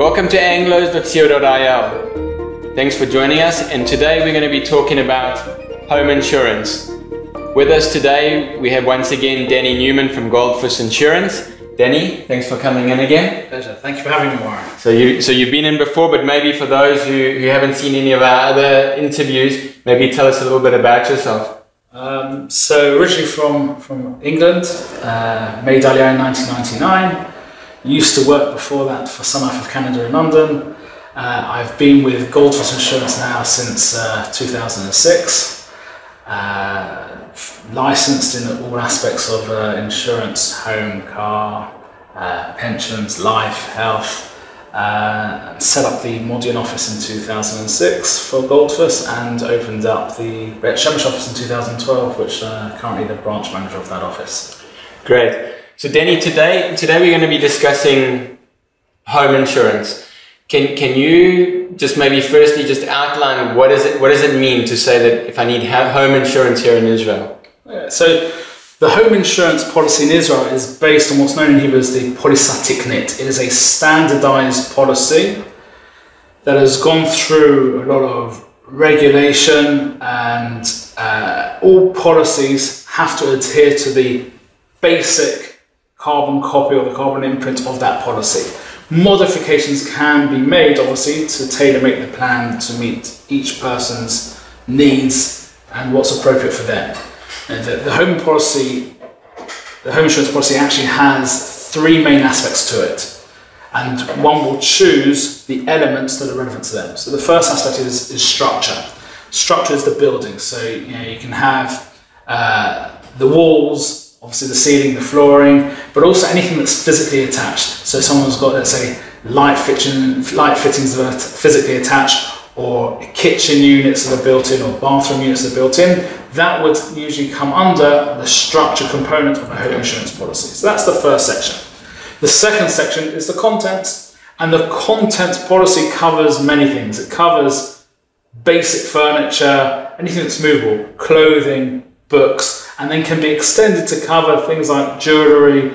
Welcome to anglos.co.il. Thanks for joining us, and today we're going to be talking about home insurance. With us today we have once again Danny Newman from Goldfus Insurance. Danny, thanks for coming in again. Pleasure. Thank you for having me, Warren. So you've been in before, but maybe for those who haven't seen any of our other interviews, maybe tell us a little bit about yourself. So originally from England, made Dahlia in 1999. Used to work before that for Sun Life of Canada in London. I've been with Goldfus Insurance now since 2006. Licensed in all aspects of insurance, home, car, pensions, life, health. Set up the Modian office in 2006 for Goldfus and opened up the Shemesh office in 2012, which currently the branch manager of that office. Great. So Danny, today we're going to be discussing home insurance. Can you just maybe firstly just outline what does it mean to say that if I need home insurance here in Israel? Yeah, so the home insurance policy in Israel is based on what's known in Hebrew as the Polisa Tiknit. It is a standardized policy that has gone through a lot of regulation, and all policies have to adhere to the basic carbon copy or the carbon imprint of that policy. Modifications can be made, obviously, to tailor-make the plan to meet each person's needs and what's appropriate for them. And the home insurance policy actually has three main aspects to it, and one will choose the elements that are relevant to them. So the first aspect is structure. Structure is the building. So you can have the walls, obviously the ceiling, the flooring, but also anything that's physically attached. So someone's got, let's say, light fittings that are physically attached, or kitchen units that are built in, or bathroom units that are built in. That would usually come under the structure component of a home insurance policy. So that's the first section. The second section is the contents, and the contents policy covers many things. It covers basic furniture, anything that's movable, clothing, books, and then can be extended to cover things like jewellery,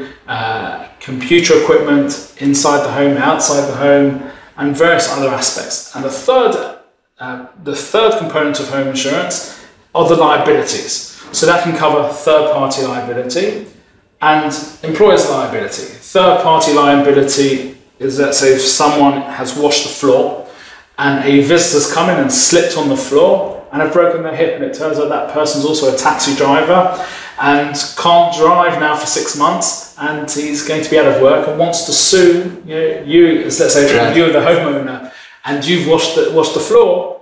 computer equipment inside the home, outside the home, and various other aspects. And the third component of home insurance are the liabilities. So that can cover third-party liability and employer's liability. Third-party liability is, let's say, if someone has washed the floor and a visitor's come in and slipped on the floor and have broken their hip, and it turns out that person's also a taxi driver and can't drive now for 6 months, and he's going to be out of work and wants to sue you as, let's say, you're the homeowner and you've washed the floor.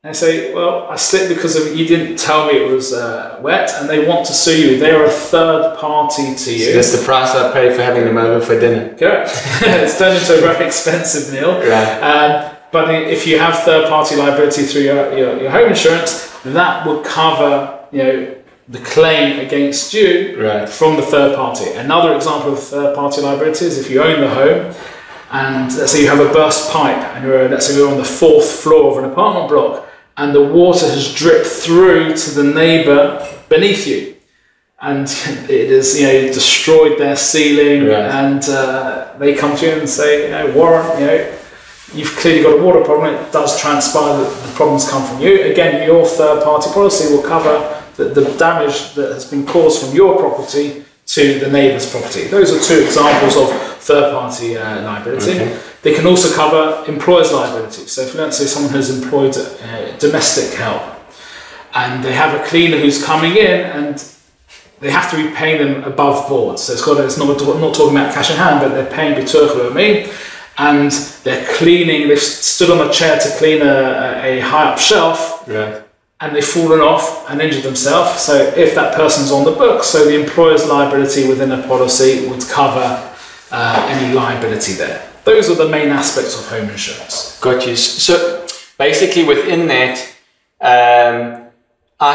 And they say, well, I slipped because you didn't tell me it was wet, and they want to sue you. They are a third party to you. So that's the price I pay for having them over for dinner. Correct. It's turned into a very expensive meal. Right. But if you have third-party liability through your home insurance, that will cover the claim against you from the third party. Another example of third-party liability is if you own the home, and let's say you have a burst pipe, and let's say you're on the 4th floor of an apartment block, and the water has dripped through to the neighbour beneath you, and it has destroyed their ceiling, and they come to you and say, Warren, you've clearly got a water problem. It does transpire that the problems come from you. Again, your third-party policy will cover the damage that has been caused from your property to the neighbour's property. Those are two examples of third-party liability. Okay. They can also cover employer's liability. So if, let's say, someone has employed domestic help, and they have a cleaner who's coming in, and they have to be paying them above board. So it's not talking about cash in hand, but they're paying b'turch me. And they're cleaning, they've stood on a chair to clean a high-up shelf, and they've fallen off and injured themselves. So if that person's on the book, so the employer's liability within a policy would cover any liability there. Those are the main aspects of home insurance. Got you. So basically within that, I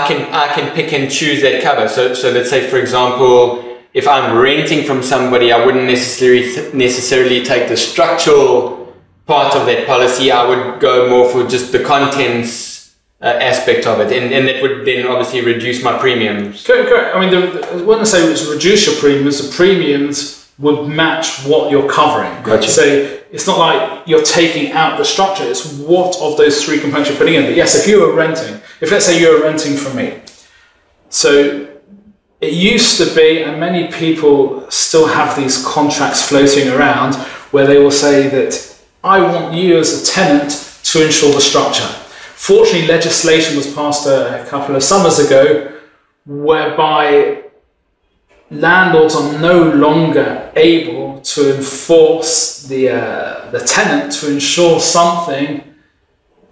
can pick and choose that cover. So let's say, for example, if I'm renting from somebody, I wouldn't necessarily take the structural part of that policy. I would go more for just the contents aspect of it, and that would then obviously reduce my premiums. Correct. I mean, when I say reduce your premiums, the premiums would match what you're covering. Gotcha. So it's not like you're taking out the structure, it's what of those three components you're putting in. But yes, if you were renting, if let's say you were renting from me, so it used to be, and many people still have these contracts floating around, where they will say that I want you as a tenant to insure the structure. Fortunately, legislation was passed a couple of summers ago whereby landlords are no longer able to enforce the tenant to insure something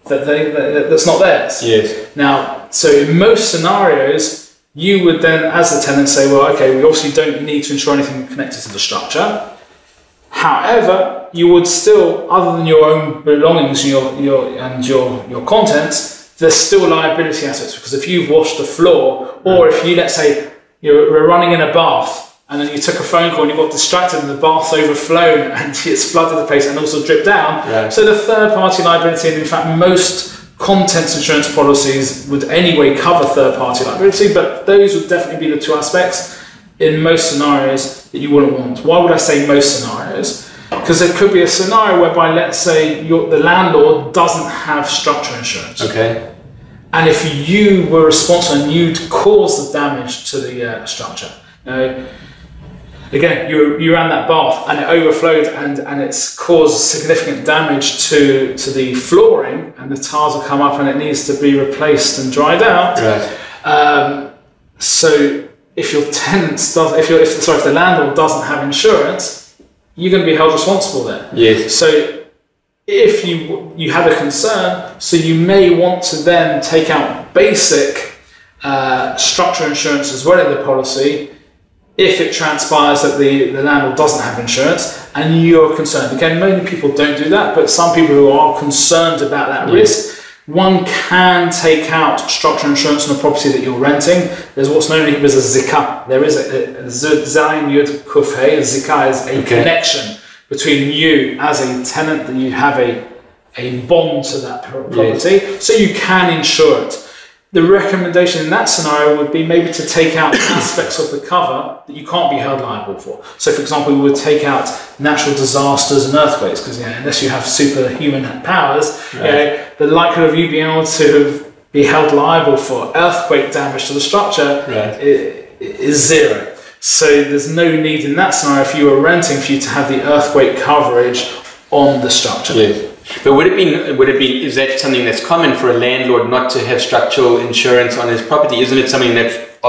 that's not theirs. Yes. Now, so in most scenarios, you would then, as the tenant, say, well, okay, we obviously don't need to insure anything connected to the structure. However, you would still, other than your own belongings and your contents, there's still liability aspects, because if you've washed the floor, or if you, let's say, you're running in a bath and then you took a phone call and you got distracted and the bath's overflown and it's flooded the place and also dripped down. Yeah. So the third party liability, and in fact most contents insurance policies would anyway cover third party liability, but those would definitely be the two aspects in most scenarios that you wouldn't want. Why would I say most scenarios? Because there could be a scenario whereby, let's say, the landlord doesn't have structure insurance. Okay. And if you were responsible and you'd caused the damage to the structure, again, you ran that bath and it overflowed and it's caused significant damage to the flooring, and the tiles will come up and it needs to be replaced and dried out. Right. So if your tenants if the landlord doesn't have insurance, you're going to be held responsible there. Yes. So if you have a concern, so you may want to then take out basic structure insurance as well in the policy if it transpires that the landlord doesn't have insurance and you're concerned. Again, many people don't do that, but some people who are concerned about that risk, one can take out structure insurance on a property that you're renting. There's what's known as a zika. There is a zayin yud kuf hey. A zika is a connection between you as a tenant, that you have a bond to that property, so you can insure it. The recommendation in that scenario would be maybe to take out aspects of the cover that you can't be held liable for. So for example, we would take out natural disasters and earthquakes, because unless you have superhuman powers, the likelihood of you being able to be held liable for earthquake damage to the structure is zero. So there's no need in that scenario, if you were renting, for you to have the earthquake coverage on the structure. Yes. But would it be, is that something that's common for a landlord not to have structural insurance on his property? Isn't it something that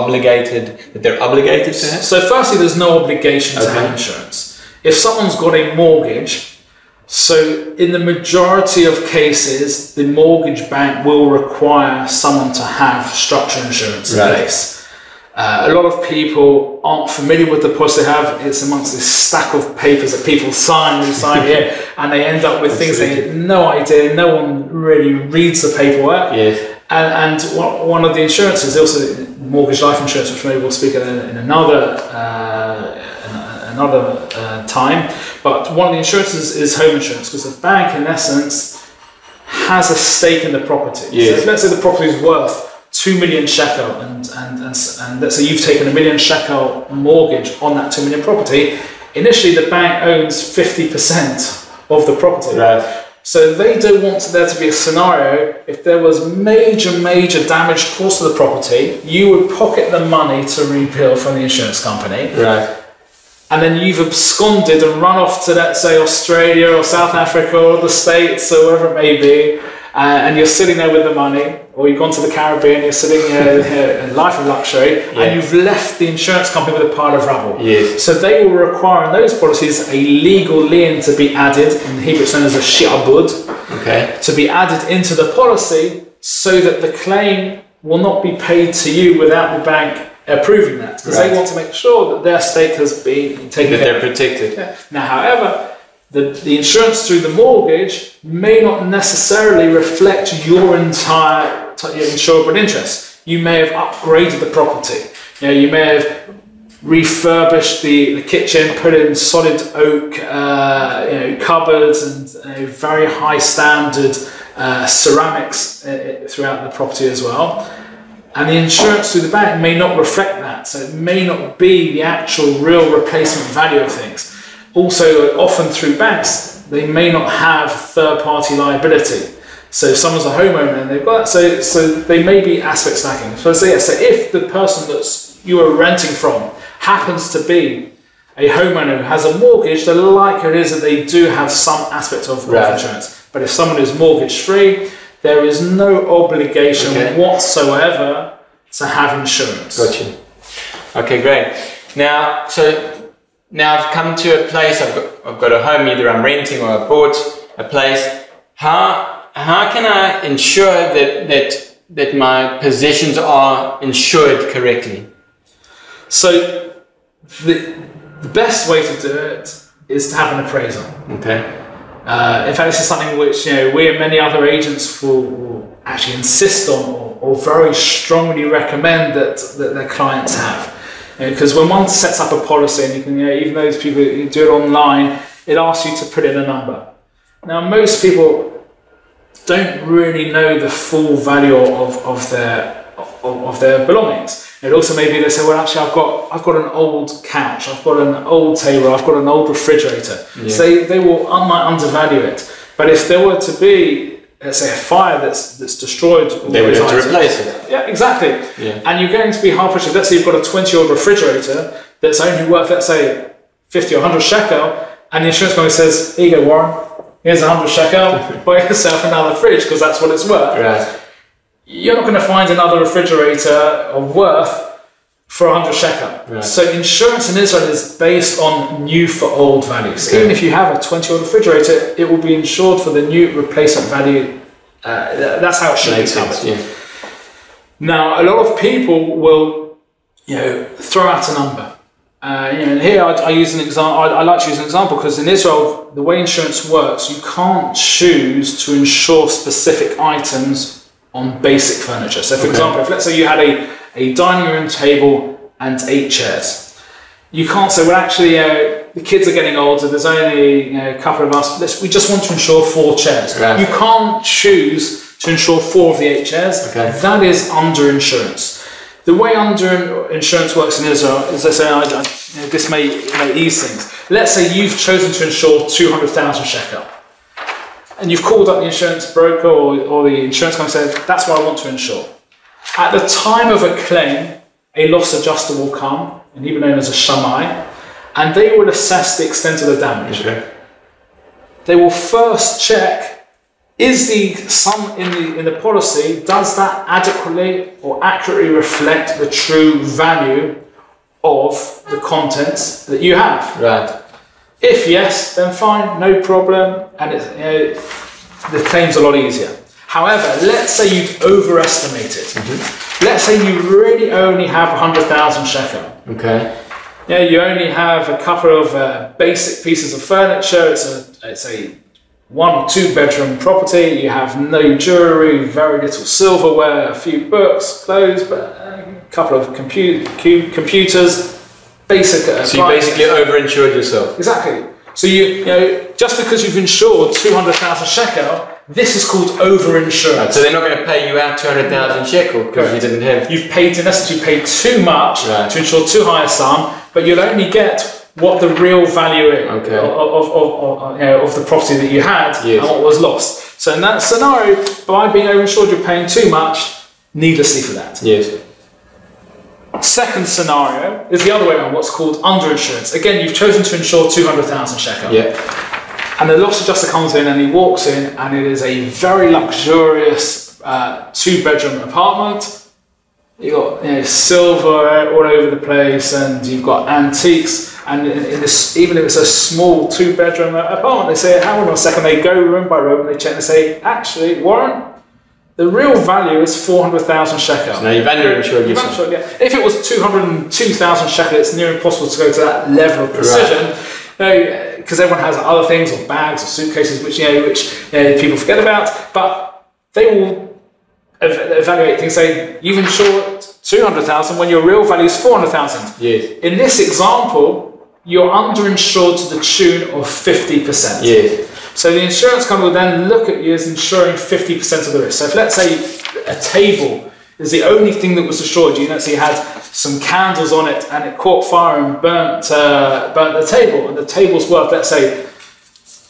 they're obligated to have? So firstly, there's no obligation to have insurance. If someone's got a mortgage, so in the majority of cases, the mortgage bank will require someone to have structure insurance in place. A lot of people aren't familiar with the policy they have. It's amongst this stack of papers that people sign here, and they end up with things they have no idea. No one really reads the paperwork. Yes. And one of the insurances, also mortgage life insurance, which maybe we'll speak in another time. But one of the insurances is home insurance, because the bank, in essence, has a stake in the property. Yes. So let's say the property is worth 2 million shekel, and let's say you've taken a 1 million shekel mortgage on that 2 million property. Initially, the bank owns 50% of the property. Right. So they don't want there to be a scenario, if there was major damage caused to the property, you would pocket the money to rebuild from the insurance company. Right. And then you've absconded and run off to, let's say, Australia or South Africa or the States or wherever it may be, and you're sitting there with the money, or you've gone to the Caribbean, you're sitting here in life of luxury, and you've left the insurance company with a pile of rubble. Yes. So they will require in those policies a legal lien to be added, in Hebrew it's known as a shi'abud, to be added into the policy, so that the claim will not be paid to you without the bank approving that, because they want to make sure that their stake has been taken care of. That they're protected. Now, however, the insurance through the mortgage may not necessarily reflect your entire insurable interest. You may have upgraded the property. You may have refurbished the kitchen, put in solid oak cupboards and very high standard ceramics throughout the property as well. And the insurance through the bank may not reflect that, so it may not be the actual real replacement value of things. Also, often through banks, they may not have third-party liability. So if someone's a homeowner and they've got that, so they may be aspects lacking. So if the person that you are renting from happens to be a homeowner who has a mortgage, the likelihood is that they do have some aspect of insurance. But if someone is mortgage-free, there is no obligation whatsoever to have insurance. Gotcha. Okay, great. Now I've come to a place. I've got a home. Either I'm renting or I bought a place. How can I ensure that my possessions are insured correctly? So the best way to do it is to have an appraisal. Okay. In fact, this is something which we and many other agents will actually insist on or very strongly recommend that their clients have. Because when one sets up a policy, and you can, even those people who do it online, it asks you to put in a number. Now, most people don't really know the full value of their belongings. It also maybe they say, well, actually, I've got an old couch, I've got an old table, I've got an old refrigerator. Yeah. So they might undervalue it. But if there were to be, let's say, a fire that's destroyed, they would have to replace it. Yeah, exactly. Yeah. And you're going to be hard pushed. Let's say you've got a 20-year-old refrigerator that's only worth, let's say, 50 or 100 shekel, and the insurance company says, here you go, Warren, here's 100 shekel, buy yourself another fridge because that's what it's worth. Right. You're not going to find another refrigerator of worth for 100 shekel. Right. So insurance in Israel is based on new for old values. Okay. Even if you have a 20-year-old refrigerator, it will be insured for the new replacement value. That's how it should be covered. Yeah. Now, a lot of people will, throw out a number. And here I use an example. I like to use an example because in Israel, the way insurance works, you can't choose to insure specific items on basic furniture. So, for example, if let's say you had a dining room table and 8 chairs, you can't say, well, actually, the kids are getting older. There's only a couple of us. We just want to insure 4 chairs. Right. You can't choose to insure 4 of the 8 chairs. Okay. That is under insurance. The way under insurance works in Israel is, let's say, this may ease things. Let's say you've chosen to insure 200,000 shekel. And you've called up the insurance broker or the insurance company and said, that's what I want to insure. At the time of a claim, a loss adjuster will come, and even known as a shamai, and they will assess the extent of the damage. Okay. They will first check, is the sum in the policy, does that adequately or accurately reflect the true value of the contents that you have? Right. If yes, then fine, no problem, and the claim's a lot easier. However, let's say you've overestimated. Mm-hmm. Let's say you really only have 100,000 shekel. Okay. You only have a couple of basic pieces of furniture. It's a 1 or 2 bedroom property. You have no jewellery, very little silverware, a few books, clothes, but a couple of computers. Basic. So you basically overinsured yourself. Exactly. So just because you've insured 200,000 shekel, this is called overinsurance. Right, so they're not going to pay you out 200,000 shekel because you didn't have. You've paid, in essence, you paid too much to insure too high a sum, but you'll only get what the real value is of the property that you had and what was lost. So in that scenario, by being overinsured, you're paying too much needlessly for that. Yes. Second scenario is the other way around, what's called underinsurance. Again, you've chosen to insure 200,000 shekel. Yeah. And the loss adjuster comes in and he walks in, and it is a very luxurious 2-bedroom apartment. You've got silver all over the place, and you've got antiques. And in this, even if it's a small 2-bedroom apartment, they say, hang on a second, they go room by room, and they check and say, actually, Warren, the real value is 400,000 shekel. So now you've underinsured yourself. Yeah. If it was 202,000 shekel, it's near impossible to go to that level of precision. Right. Because everyone has other things, or bags, or suitcases, which people forget about. But they will evaluate things, say you've insured 200,000 when your real value is 400,000. Yes. In this example, you're underinsured to the tune of 50%. Yes. So the insurance company will then look at you as insuring 50% of the risk. So if let's say a table is the only thing that was destroyed. You know, so you had some candles on it and it caught fire and burnt the table, and the table's worth, let's say,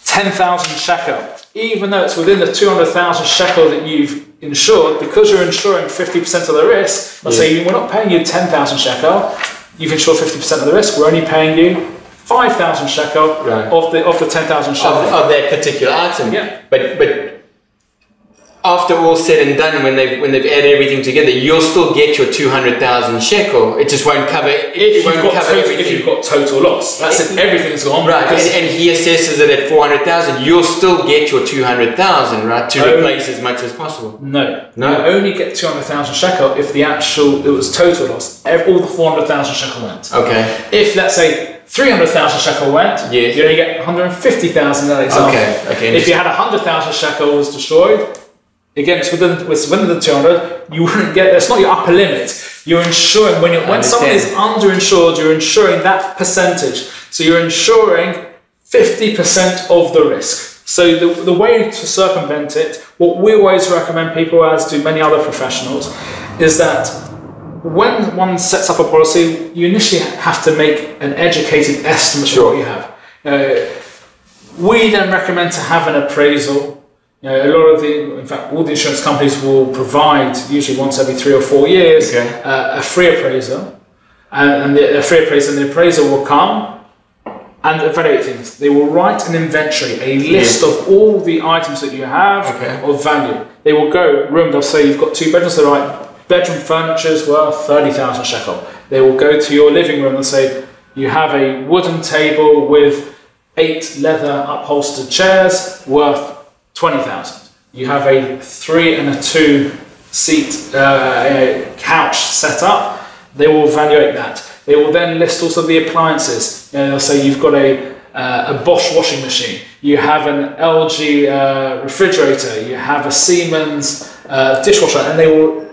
10,000 shekel. Even though it's within the 200,000 shekel that you've insured, because you're insuring 50% of the risk, let's say we're not paying you 10,000 shekel, you've insured 50% of the risk, we're only paying you 5,000 shekel of the 10,000 shekel. Of that particular item. Yeah. But after all said and done, when they've added everything together, you'll still get your 200,000 shekel. It just won't cover. It won't cover everything. If you've got total loss, that's if everything's gone. Right, and he assesses it at 400,000. You'll still get your 200,000, right, to replace as much as possible. No. You only get 200,000 shekel if it was total loss. All the 400,000 shekel went. Okay. If, let's say, 300,000 shekel went, you only get 150,000 in that example. Okay. If you had 100,000 shekel was destroyed, again, it's within the 200. You wouldn't get. That's not your upper limit. You're insuring when someone is underinsured. You're insuring that percentage. So you're insuring 50% of the risk. So the way to circumvent it, what we always recommend people, as do many other professionals, is that when one sets up a policy, you initially have to make an educated estimate of what you have. We then recommend to have an appraisal. In fact, all the insurance companies will provide, usually once every 3 or 4 years, a free appraisal. And the free appraisal, and the appraisal will come and evaluate things. They will write an inventory, a list of all the items that you have of value. They will go room, they'll say you've got 2 bedrooms, they'll write bedroom furniture is worth 30,000 shekel. They will go to your living room and say you have a wooden table with 8 leather upholstered chairs worth 20,000. You have a 3 and a 2 seat couch set up. They will evaluate that. They will then list also the appliances. They'll say you've got a Bosch washing machine. You have an LG refrigerator. You have a Siemens dishwasher, and they will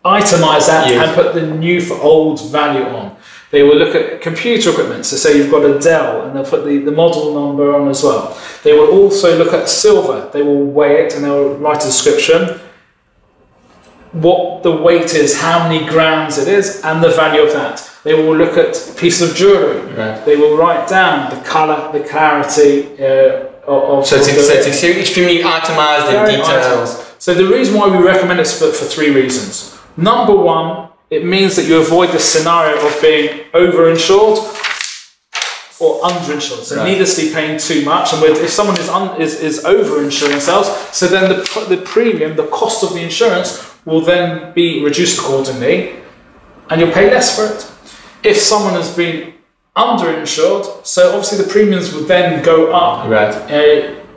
itemize that and put the new for old value on. They will look at computer equipment, so say you've got a Dell, and they'll put the model number on as well. They will also look at silver. They will weigh it and they'll write a description, what the weight is, how many grams it is, and the value of that. They will look at pieces of jewellery. They will write down the colour, the clarity of... So it's extremely itemised and detailed. So the reason why we recommend it is for 3 reasons. Number 1, it means that you avoid the scenario of being over-insured or under-insured, so needlessly paying too much. And if someone is over-insuring themselves, so then the premium, the cost of the insurance, will then be reduced accordingly, and you'll pay less for it. If someone has been under-insured, so obviously the premiums would then go up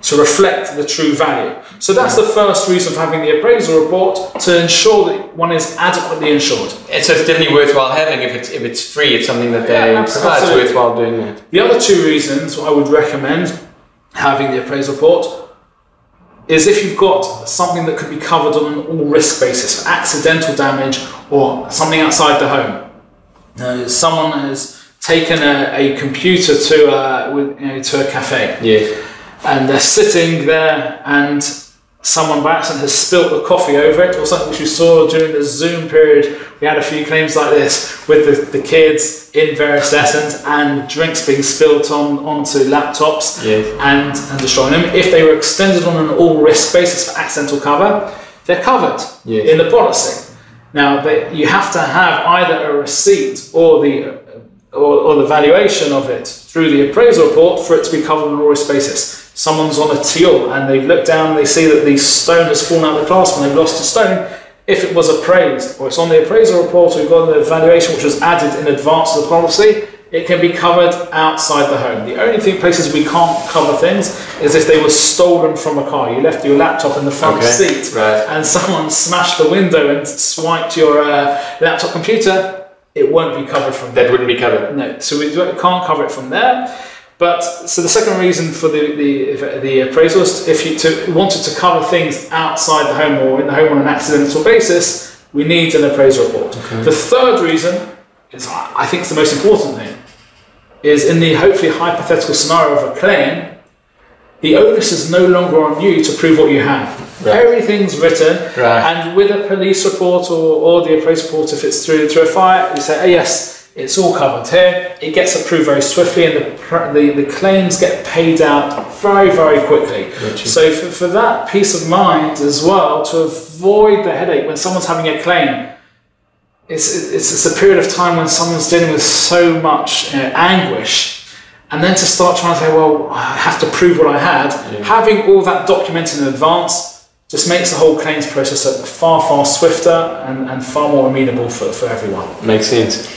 to reflect the true value. So that's the first reason for having the appraisal report, to ensure that one is adequately insured. And so it's definitely worthwhile having. If it's free, it's something that they provide. It's worthwhile doing that. The other 2 reasons I would recommend having the appraisal report is if you've got something that could be covered on an all-risk basis for accidental damage or something outside the home. Someone has taken a computer to a cafe. And they're sitting there and someone by accident has spilt the coffee over it, or something which we saw during the Zoom period. We had a few claims like this with the kids in various lessons and drinks being spilt onto laptops and destroying them. If they were extended on an all-risk basis for accidental cover, they're covered in the policy. Now, you have to have either a receipt or the valuation of it through the appraisal report for it to be covered on an all-risk basis. Someone's on a teal and they've looked down and they see that the stone has fallen out of the clasp and they've lost a stone. If it was appraised, or it's on the appraisal report, or we've got the valuation which was added in advance of the policy, it can be covered outside the home. The only places we can't cover things is if they were stolen from a car. You left your laptop in the front seat and someone smashed the window and swiped your laptop computer, it won't be covered from there. That wouldn't be covered? No, so we can't cover it from there. But so the second reason for the appraisal is if you wanted to cover things outside the home or in the home on an accidental basis, we need an appraisal report. The third reason is, I think it's the most important thing, is in the hopefully hypothetical scenario of a claim, the onus is no longer on you to prove what you have. Everything's written, and with a police report or the appraisal report, if it's through a fire, you say, oh, yes, it's all covered here. It gets approved very swiftly, and the claims get paid out very, very quickly. So for that peace of mind as well, to avoid the headache when someone's having a claim, it's a period of time when someone's dealing with so much anguish. And then to start trying to say, well, I have to prove what I had, having all that documented in advance just makes the whole claims process far, far swifter and far more amenable for everyone. Makes sense.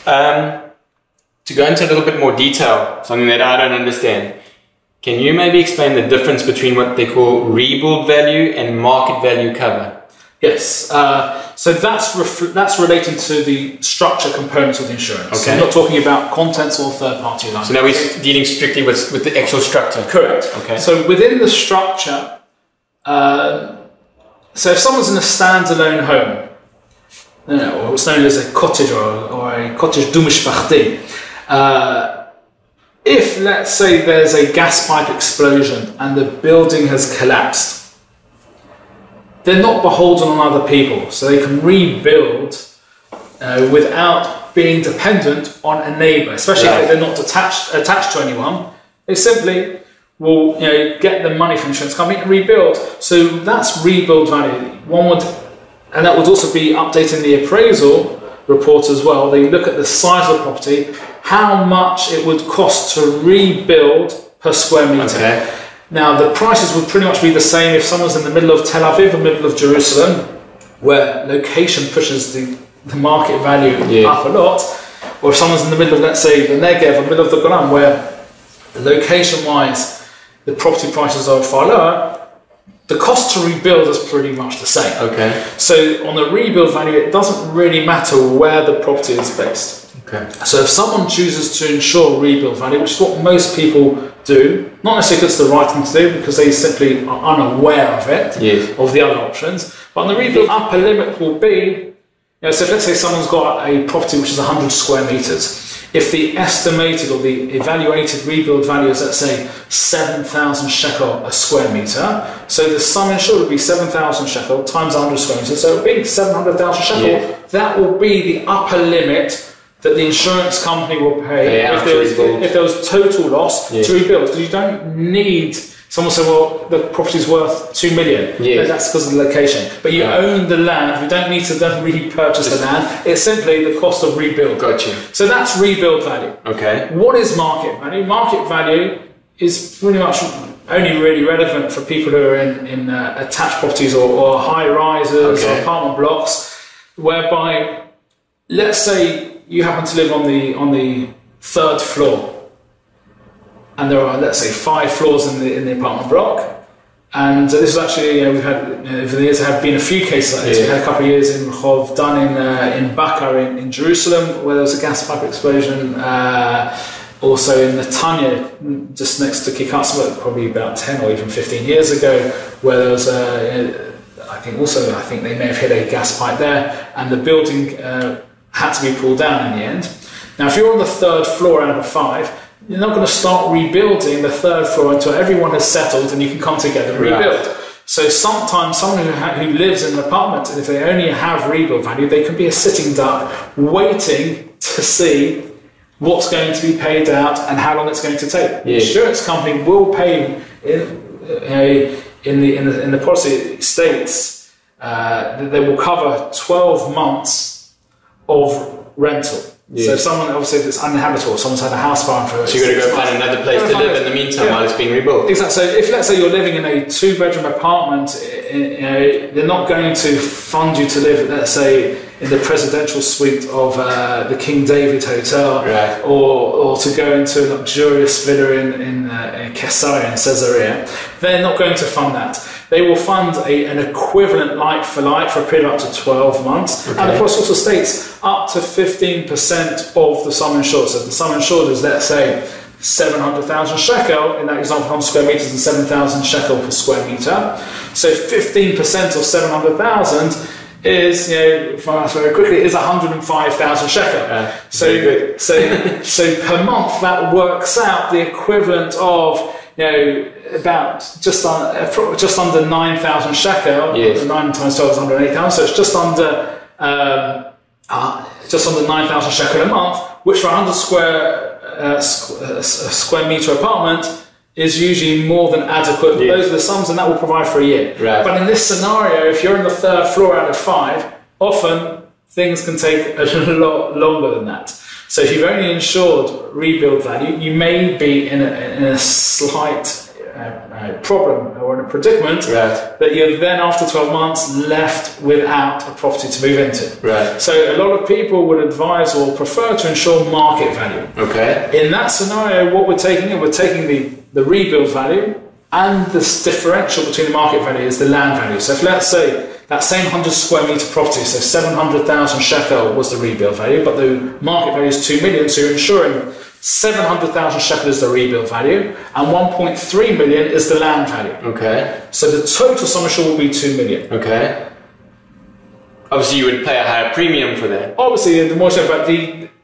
To go into a little bit more detail, something that I don't understand, can you maybe explain the difference between what they call rebuild value and market value cover? Yes, so that's relating to the structure components of the insurance. Okay. So I'm not talking about contents or third-party lines. So now we're dealing strictly with the actual structure. Correct. Okay. So within the structure, so if someone's in a standalone home, or what's known as a cottage or a cottage dumishpachti, if, let's say, there's a gas pipe explosion and the building has collapsed, they're not beholden on other people, so they can rebuild without being dependent on a neighbour, especially if they're not attached to anyone. They simply will get the money from the insurance company and rebuild. So that's rebuild value. And that would also be updating the appraisal report as well. They look at the size of the property, how much it would cost to rebuild per square metre. Okay. Now, the prices would pretty much be the same if someone's in the middle of Tel Aviv or middle of Jerusalem, where location pushes the market value up a lot, or if someone's in the middle of, let's say, the Negev or middle of the Golan, where location-wise the property prices are far lower, the cost to rebuild is pretty much the same. Okay. So on the rebuild value, it doesn't really matter where the property is based. Okay. So if someone chooses to insure rebuild value, which is what most people do, not necessarily because it's the right thing to do, because they simply are unaware of it, of the other options, but on the rebuild upper limit will be, so if let's say someone's got a property which is 100 square metres, if the estimated or the evaluated rebuild value is, let's say, 7,000 shekel a square metre, so the sum insured would be 7,000 shekel times 100 square metres, so it would be 700,000 shekel. That will be the upper limit that the insurance company will pay if there was total loss to rebuild. Because you don't need someone say, well, the property's worth 2 million. No, that's because of the location. But you own the land. We don't need to then repurchase the land. It's simply the cost of rebuild. Gotcha. So that's rebuild value. Okay. What is market value? Market value is pretty much only really relevant for people who are in attached properties or high rises or apartment blocks, whereby, let's say, you happen to live on the third floor, and there are, let's say, 5 floors in the apartment block. And this is actually, we've had over the years there have been a few cases like this. We had a couple of years in Rehov, done in Bakar in Jerusalem, where there was a gas pipe explosion. Also in Netanya, just next to Kikatsma, probably about 10 or even 15 years ago, where there was I think they may have hit a gas pipe there, and the building had to be pulled down in the end. Now, if you're on the third floor out of 5, you're not going to start rebuilding the third floor until everyone has settled and you can come together and rebuild. So sometimes someone who lives in an apartment, and if they only have rebuild value, they can be a sitting duck waiting to see what's going to be paid out and how long it's going to take. The insurance company will pay in the policy states that they will cover 12 months of rental. So if someone, obviously, if it's uninhabitable, someone's had a house fire for so you've got to go find another place to live in the meantime while it's being rebuilt. Exactly. So if, let's say, you're living in a 2-bedroom apartment, they're not going to fund you to live, let's say, in the presidential suite of the King David Hotel, or to go into a luxurious villa in Caesarea, in Caesarea. They're not going to fund that. They will fund an equivalent like-for-like for a period of up to 12 months. And the policy also states up to 15% of the sum insured. So if the sum insured is, let's say, 700,000 shekel, in that example, 100 square metres and 7,000 shekel per square metre. So 15% of 700,000 is, if I ask very quickly, is 105,000 shekel. So per month, that works out the equivalent of about just under 9,000 shekel. Yes. 9 times 12 is 108,000, so it's just under 9,000 shekel a month, which for a 100 square meter apartment is usually more than adequate. Yes. Those are the sums, and that will provide for a year. Right. But in this scenario, if you're on the 3rd floor out of 5, often things can take a lot longer than that. So if you've only insured rebuild value, you may be in a slight problem or in a predicament that you're then after 12 months left without a property to move into. Right. So a lot of people would advise or prefer to insure market value. Okay. In that scenario, what we're taking the rebuild value, and this differential between the market value is the land value. So if let's say that same 100 square meter property, so 700,000 shekel was the rebuild value, but the market value is 2 million, so you're insuring 700,000 shekel is the rebuild value, and 1.3 million is the land value. Okay. So the total sum assured will be 2 million. Okay. Obviously, you would pay a higher premium for that. Obviously, the more so, but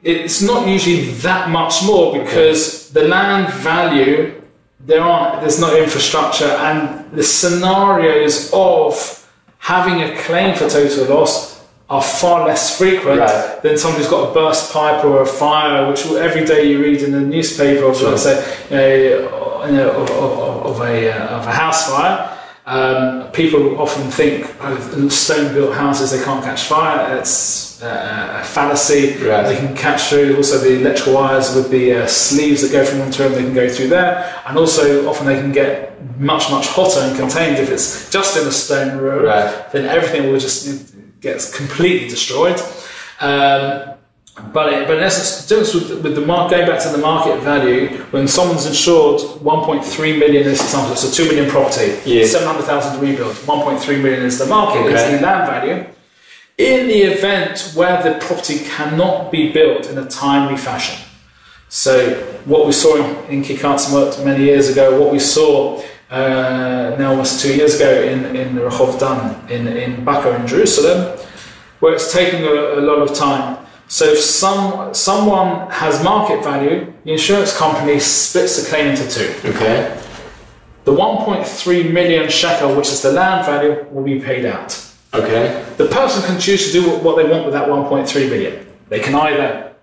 it's not usually that much more because the land value, there's no infrastructure, and the scenarios of having a claim for total loss are far less frequent than somebody's got a burst pipe or a fire, which every day you read in the newspaper of, let's say, of a house fire. People often think stone-built houses, they can't catch fire. It's a fallacy. They can catch through. Also, the electrical wires with the sleeves that go from one to another, they can go through there. And also, often they can get much hotter and contained. If it's just in a stone room, then everything will just gets completely destroyed. But in essence, the difference with the going back to the market value, when someone's insured 1.3 million, this example, it's a 2 million property, 700,000 to rebuild, 1.3 million is the market, is the land value. In the event where the property cannot be built in a timely fashion. So what we saw in Kikatsmut many years ago, what we saw now almost 2 years ago in Rehov Dan in Baka in Jerusalem, where it's taking a lot of time. So if someone has market value, the insurance company splits the claim into two. Okay. The 1.3 million shekel, which is the land value, will be paid out. Okay. The person can choose to do what they want with that 1.3 million. They can either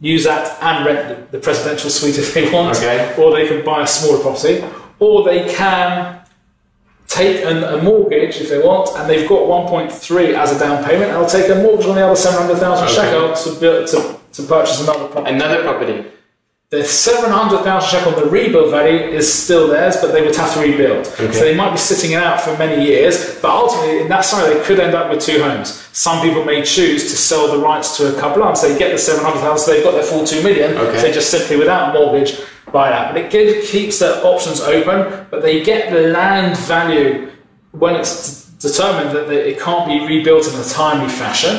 use that and rent the presidential suite if they want, or they can buy a smaller property, or they can take a mortgage if they want, and they've got 1.3 as a down payment, and they'll take a mortgage on the other 700,000 shekel to purchase another property. Another property. The 700,000 shekel, the rebuild value, is still theirs, but they would have to rebuild. Okay. So they might be sitting it out for many years, but ultimately, in that scenario, they could end up with two homes. Some people may choose to sell the rights to a couple of, so they get the 700,000, so they've got their full 2 million, so they just simply, without a mortgage, buy that. But it keeps their options open, but they get the land value when it's determined that it can't be rebuilt in a timely fashion,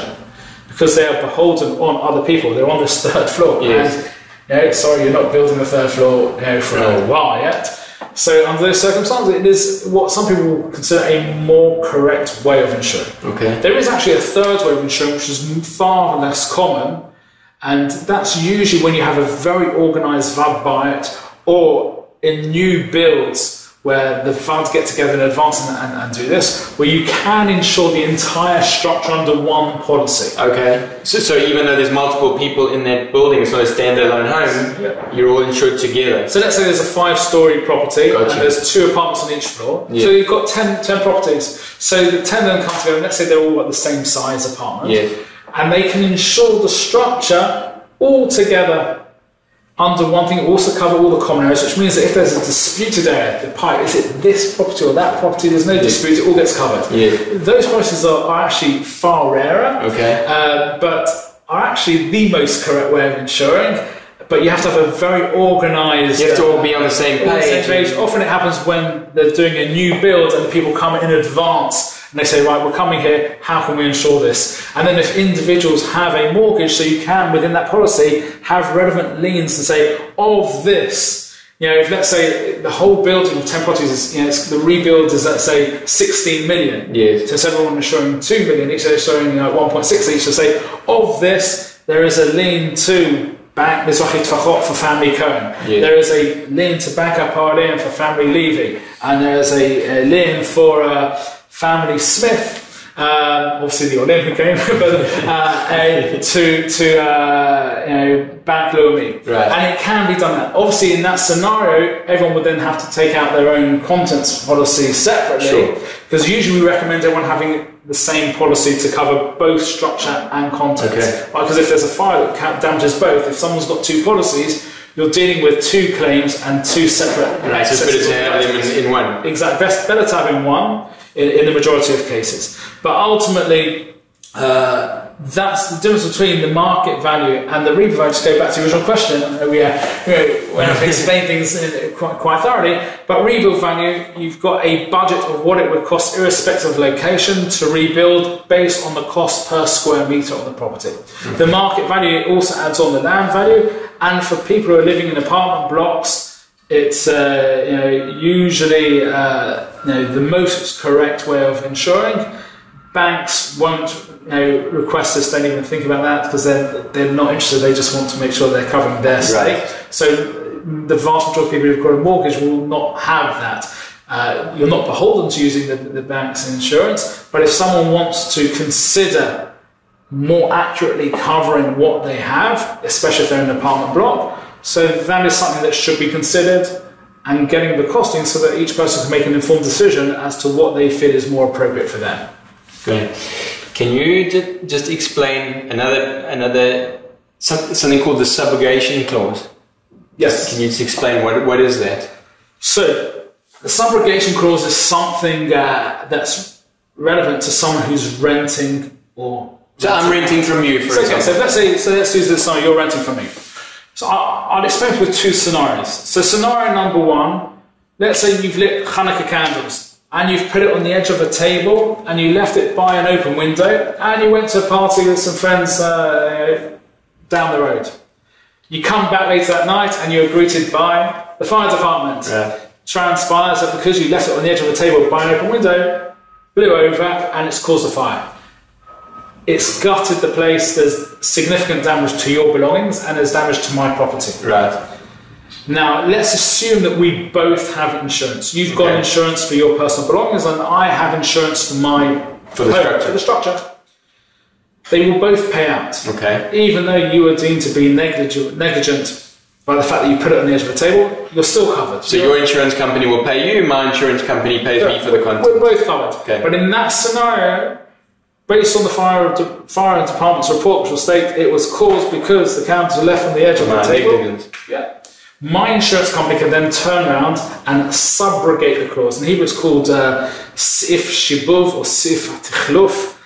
because they are beholden on other people. They're on this third floor. Yes. And, sorry, you're not building the third floor for a while yet. So under those circumstances, it is what some people will consider a more correct way of insuring. Okay. There is actually a third way of insuring, which is far less common, and that's usually when you have a very organised VAD buyout, or in new builds where the VADs get together in advance and do this, where you can insure the entire structure under one policy. Okay. So even though there's multiple people in that building, it's not a standalone home, you're all insured together. So let's say there's a 5-storey property, and there's 2 apartments on each floor. So you've got 10 properties. So the 10 of them come together, and let's say they're all at the same size apartment. And they can insure the structure all together under one thing, also cover all the common areas, which means that if there's a disputed area, the pipe, is it this property or that property, there's no dispute, it all gets covered. Those policies are actually far rarer, but are actually the most correct way of insuring. But you have to have a very organised... You have to all be on the same page. Often it happens when they're doing a new build and the people come in advance and they say, right, we're coming here, how can we insure this? And then if individuals have a mortgage, so you can, within that policy, have relevant liens and say, of this, if let's say the whole building of 10 properties is, the rebuild is, let's say, 16 million. So instead of everyone insuring 2 million, each they're insuring 1.6 each, so say, of this, there is a lien to bank Mizrahi Tfachot for family Cohen. Yeah. There is a lien to Bank Apardim for family Levy, and there is a lien for family Smith. Obviously the Olim who came, but Bank Lomi, right. And it can be done that. Obviously, in that scenario, everyone would then have to take out their own contents policy separately, because usually we recommend everyone having the same policy to cover both structure and contents. Okay. Because if there's a fire that damages both, if someone's got two policies, you're dealing with two claims and two separate. Right, so it's better to have them in one. Exactly, better to have in one in the majority of cases. But ultimately, that's the difference between the market value and the repo value. To go back to the original question, we have explained things quite thoroughly. But rebuild value, you've got a budget of what it would cost, irrespective of location, to rebuild based on the cost per square metre of the property. Mm-hmm. The market value also adds on the land value, and for people who are living in apartment blocks, it's usually the most correct way of insuring. Banks won't request this, don't even think about that, because they're not interested. They just want to make sure they're covering their stake. Right. So the vast majority of people who've got a mortgage will not have that. You're not beholden to using the bank's insurance, but if someone wants to consider more accurately covering what they have, especially if they're in an apartment block, so that is something that should be considered, and getting the costing so that each person can make an informed decision as to what they feel is more appropriate for them. Great. Can you just explain something called the subrogation clause? Yes. Can you just explain what is that? So the subrogation clause is something that's relevant to someone who's renting or. So I'm renting from you, for example. So let's use this scenario. You're renting from me. So I'll explain with two scenarios. So scenario number one, let's say you've lit Hanukkah candles and you've put it on the edge of a table and you left it by an open window and you went to a party with some friends down the road. You come back later that night and you're greeted by the fire department. Yeah. Transpires that because you left it on the edge of the table by an open window, blew over and it's caused a fire. It's gutted the place, there's significant damage to your belongings and there's damage to my property. Right. Now, let's assume that we both have insurance. You've got insurance for your personal belongings and I have insurance for the structure. They will both pay out. Okay. Even though you were deemed to be negligent by the fact that you put it on the edge of the table, you're still covered. So your insurance company will pay you, my insurance company pays me for the content. We're both covered. Okay. But in that scenario, based on the fire and department's report, which will state it was caused because the counters were left on the edge of the table. Yeah. My insurance company can then turn around and subrogate the clause. In Hebrew it's called Sif Shibuv or Sif Tichluf,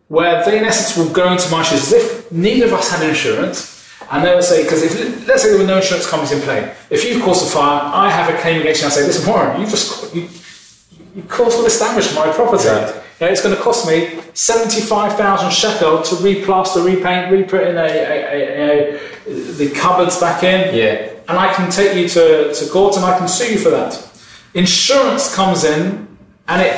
where they in essence will go into my shoes as if neither of us had insurance, and they will say, because let's say there were no insurance companies in play. If you've caused a fire, I have a claim against you and I say, listen, Warren, you caused all this damage to my property. Right. It's going to cost me 75,000 shekel to replaster, repaint, re-put in the cupboards back in. Yeah. And I can take you to court and I can sue you for that. Insurance comes in and it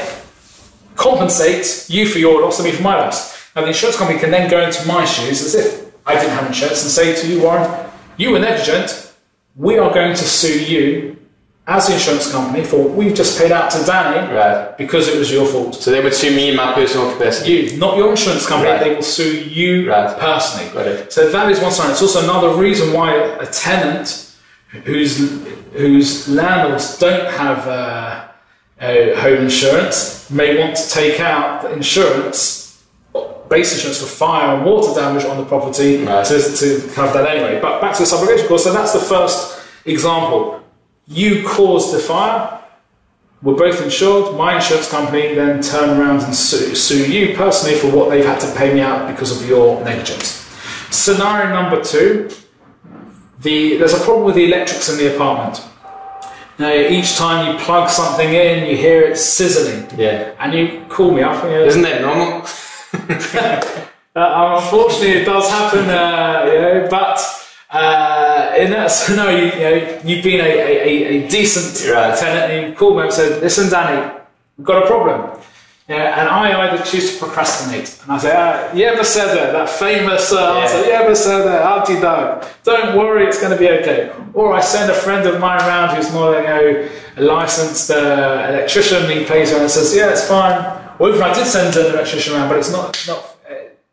compensates you for your loss and me for my loss. Now the insurance company can then go into my shoes as if I didn't have insurance and say to you, Warren, you were negligent, we are going to sue you as the insurance company for what we've just paid out to Danny because it was your fault. So they would sue me in my personal capacity? You, not your insurance company, they will sue you personally. Got it. So that is one side. It's also another reason why a tenant whose landlords don't have home insurance may want to take out the insurance, base insurance for fire and water damage on the property to cover that anyway. But back to the subrogation clause, so that's the first example. You caused the fire, we're both insured, my insurance company then turn around and sue you personally for what they've had to pay me out because of your negligence. Scenario number two, there's a problem with the electrics in the apartment. Now, each time you plug something in, you hear it sizzling. Yeah. And you call me up. Isn't that normal? Unfortunately, it does happen, but in that scenario, you've been a decent tenant and you called me and said, listen, Danny, we've got a problem. Yeah, and I either choose to procrastinate, and I say, you ever said that famous answer, you ever said that, Auntie don't worry, it's going to be okay. Or I send a friend of mine around who's more like a licensed electrician, he pays her and says, yeah, it's fine. Or even I did send an electrician around, but it's not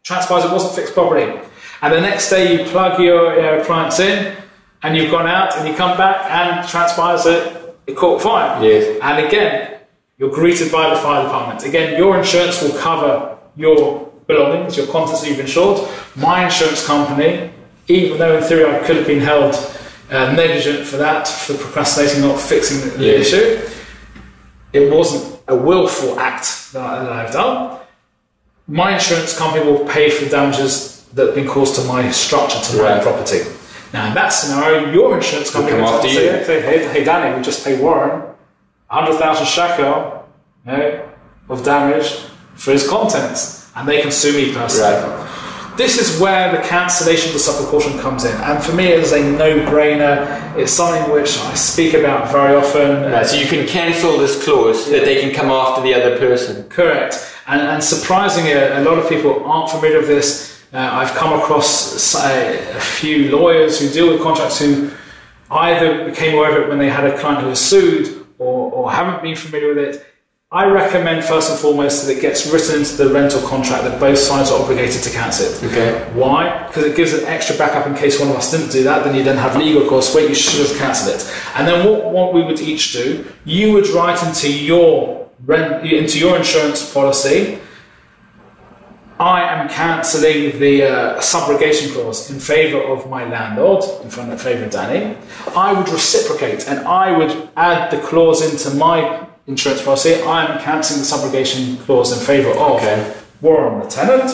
transpires it wasn't fixed properly. And the next day you plug your appliance in, and you've gone out, and you come back, and transpires it caught fire. Yes. And again, you're greeted by the fire department. Again, your insurance will cover your belongings, your contents that you've insured. My insurance company, even though in theory I could have been held negligent for that, for procrastinating, not fixing the issue, it wasn't a willful act that I've done. My insurance company will pay for damages that have been caused to my structure, to my property. Now, in that scenario, your insurance company will come after you. Say, hey, Danny, we just paid Warren 100,000 shekel of damage for his contents, and they can sue me personally. Right. This is where the cancellation of the subrogation comes in, and for me it is a no-brainer. It's something which I speak about very often. Right, so you can cancel this clause that they can come after the other person. Correct, and surprisingly, a lot of people aren't familiar with this. I've come across a few lawyers who deal with contracts who either became aware of it when they had a client who was sued, or haven't been familiar with it. I recommend first and foremost that it gets written into the rental contract that both sides are obligated to cancel it. Okay. Why? Because it gives an extra backup in case one of us didn't do that, then you then have legal costs, wait, you should have cancelled it. And then what we would each do, you would write into your insurance policy, I am cancelling the subrogation clause in favour of my landlord, in favour of Danny. I would reciprocate and I would add the clause into my insurance policy. I am cancelling the subrogation clause in favour of Warren, the tenant.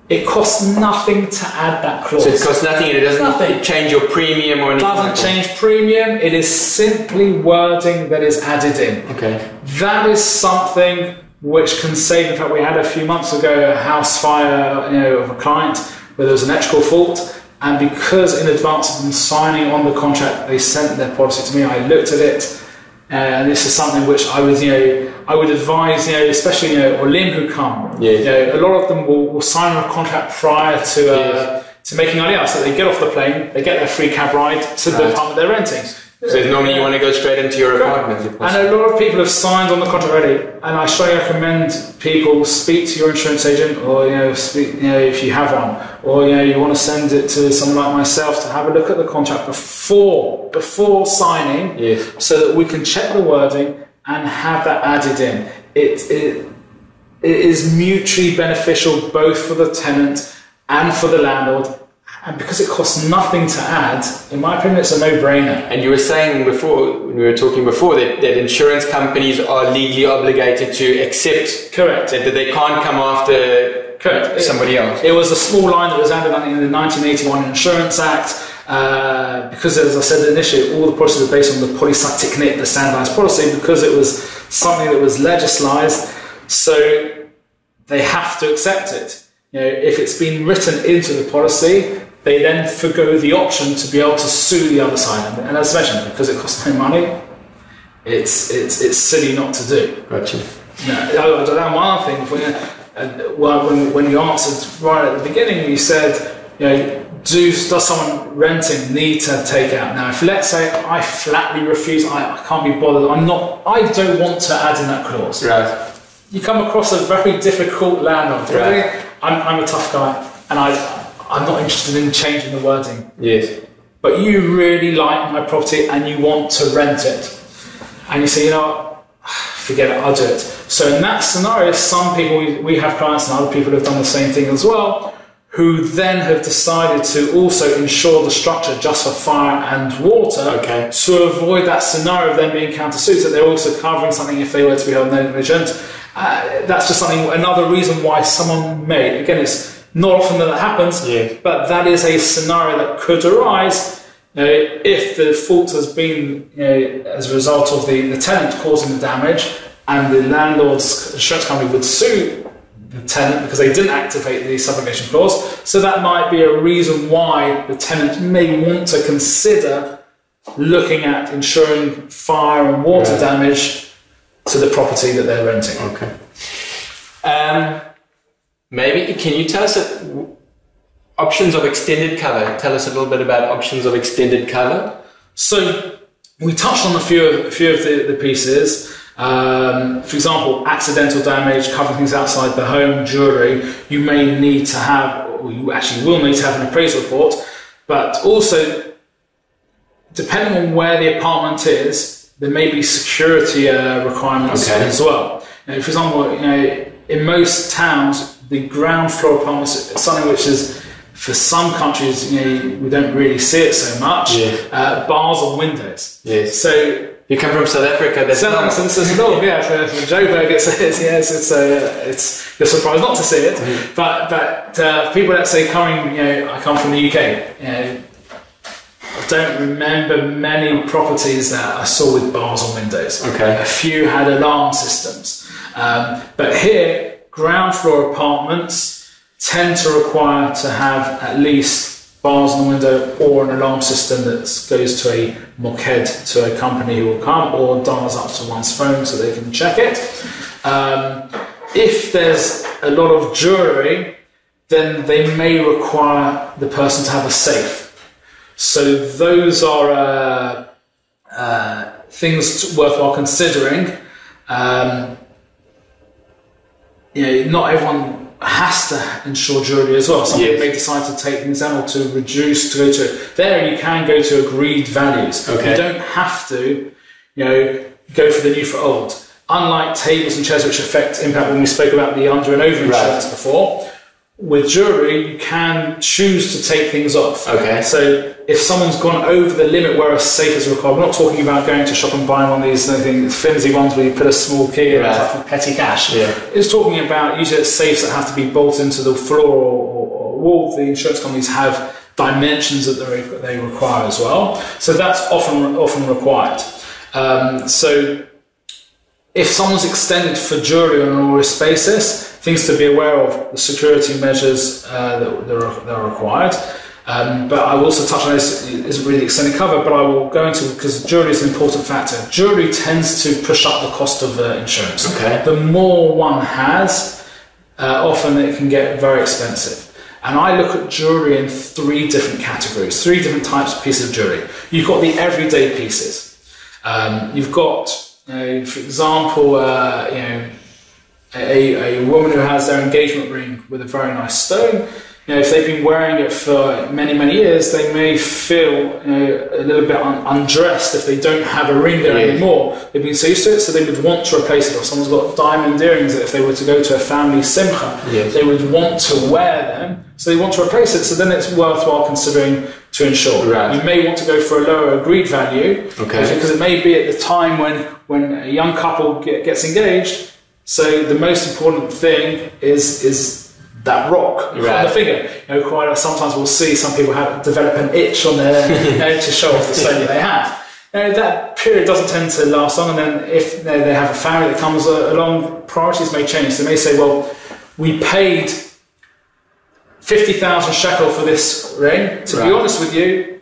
It costs nothing to add that clause. So it costs nothing, and it doesn't change your premium or anything? It doesn't change premium, it is simply wording that is added in. Okay. That is something which can save. In fact, we had a few months ago a house fire of a client where there was an electrical fault, and because in advance of them signing on the contract they sent their policy to me, I looked at it, and this is something which I would advise, especially Olim who come. A lot of them will sign a contract prior to making IDR, so they get off the plane, they get their free cab ride to the apartment they're renting. So normally you want to go straight into your apartment. And a lot of people have signed on the contract already, and I strongly recommend people speak to your insurance agent, or if you have one, or you want to send it to someone like myself to have a look at the contract before signing, so that we can check the wording and have that added in. It is mutually beneficial both for the tenant and for the landlord. And because it costs nothing to add, in my opinion, it's a no-brainer. And you were saying before, when we were talking before, that insurance companies are legally obligated to accept. Correct. That they can't come after somebody else. It was a small line that was added in the 1981 Insurance Act. Because, as I said initially, all the policies are based on the polycyclic, the standardised policy, because it was something that was legislated, so they have to accept it. If it's been written into the policy, they then forgo the option to be able to sue the other side. And as mentioned, because it costs no money, it's silly not to do. Gotcha. One other thing, when you answered right at the beginning, you said, does someone renting need to take out? Now, if let's say I flatly refuse, I can't be bothered, I don't want to add in that clause. Right. You come across a very difficult landlord. Right. I'm a tough guy, and I'm not interested in changing the wording. Yes. But you really like my property and you want to rent it. And you say, forget it, I'll do it. So in that scenario, some people, we have clients and other people have done the same thing as well, who then have decided to also insure the structure just for fire and water to avoid that scenario of them being countersued, so they're also covering something if they were to be held negligent. That's just another reason why someone may, again, it's not often that happens, but that is a scenario that could arise if the fault has been as a result of the tenant causing the damage, and the landlord's insurance company would sue the tenant because they didn't activate the subrogation clause. So that might be a reason why the tenant may want to consider looking at insuring fire and water damage to the property that they're renting. Okay. Maybe can you tell us options of extended cover? Tell us a little bit about options of extended cover. So we touched on a few of the pieces. For example, accidental damage, covering things outside the home, jewellery. You may need to have, or you actually will need to have an appraisal report, but also, depending on where the apartment is, there may be security requirements as well. For example, in most towns, the ground floor apartments is something which is, for some countries, we don't really see it so much. Bars on windows. Yes. So you come from South Africa. That's For Joburg, it's you're surprised not to see it. But people that say I come from the UK. I don't remember many properties that I saw with bars on windows. Okay. A few had alarm systems. But here, ground floor apartments tend to require to have at least bars on the window or an alarm system that goes to a moked, to a company who will come, or dials up to one's phone so they can check it. If there's a lot of jewellery, then they may require the person to have a safe. So those are things worthwhile considering. Not everyone has to insure jewellery as well. Some people may decide to take things down or to reduce, to go to there. You can go to agreed values. You don't have to, go for the new for old. Unlike tables and chairs, which impact when we spoke about the under and over insurance before. With jewellery, you can choose to take things off. So if someone's gone over the limit where a safe is required, we're not talking about going to shop and buying one of these flimsy ones where you put a small key in for petty cash. It's talking about usually safes that have to be bolted into the floor or wall. The insurance companies have dimensions that they require as well. So that's often required. So if someone's extended for jewellery on an all-risk basis, things to be aware of, the security measures that are required. But I will also touch on this, isn't really extended cover, but I will go into, because jewellery is an important factor. Jewellery tends to push up the cost of insurance. The more one has, often it can get very expensive. And I look at jewellery in three different categories, three different types of pieces of jewellery. You've got the everyday pieces. You've got, for example, a woman who has their engagement ring with a very nice stone. If they've been wearing it for many, many years, they may feel a little bit undressed if they don't have a ring there anymore. They've been so used to it, so they would want to replace it. Or someone's got diamond earrings that if they were to go to a family simcha, they would want to wear them, so they want to replace it. So then it's worthwhile considering to insure. You may want to go for a lower agreed value, because it may be at the time when a young couple gets engaged. So the most important thing is that rock on the finger. Quite sometimes we'll see some people develop an itch on their to show off the stone that they have. That period doesn't tend to last long, and then if they have a family that comes along, priorities may change. They may say, well, we paid 50,000 shekel for this ring. To be honest with you,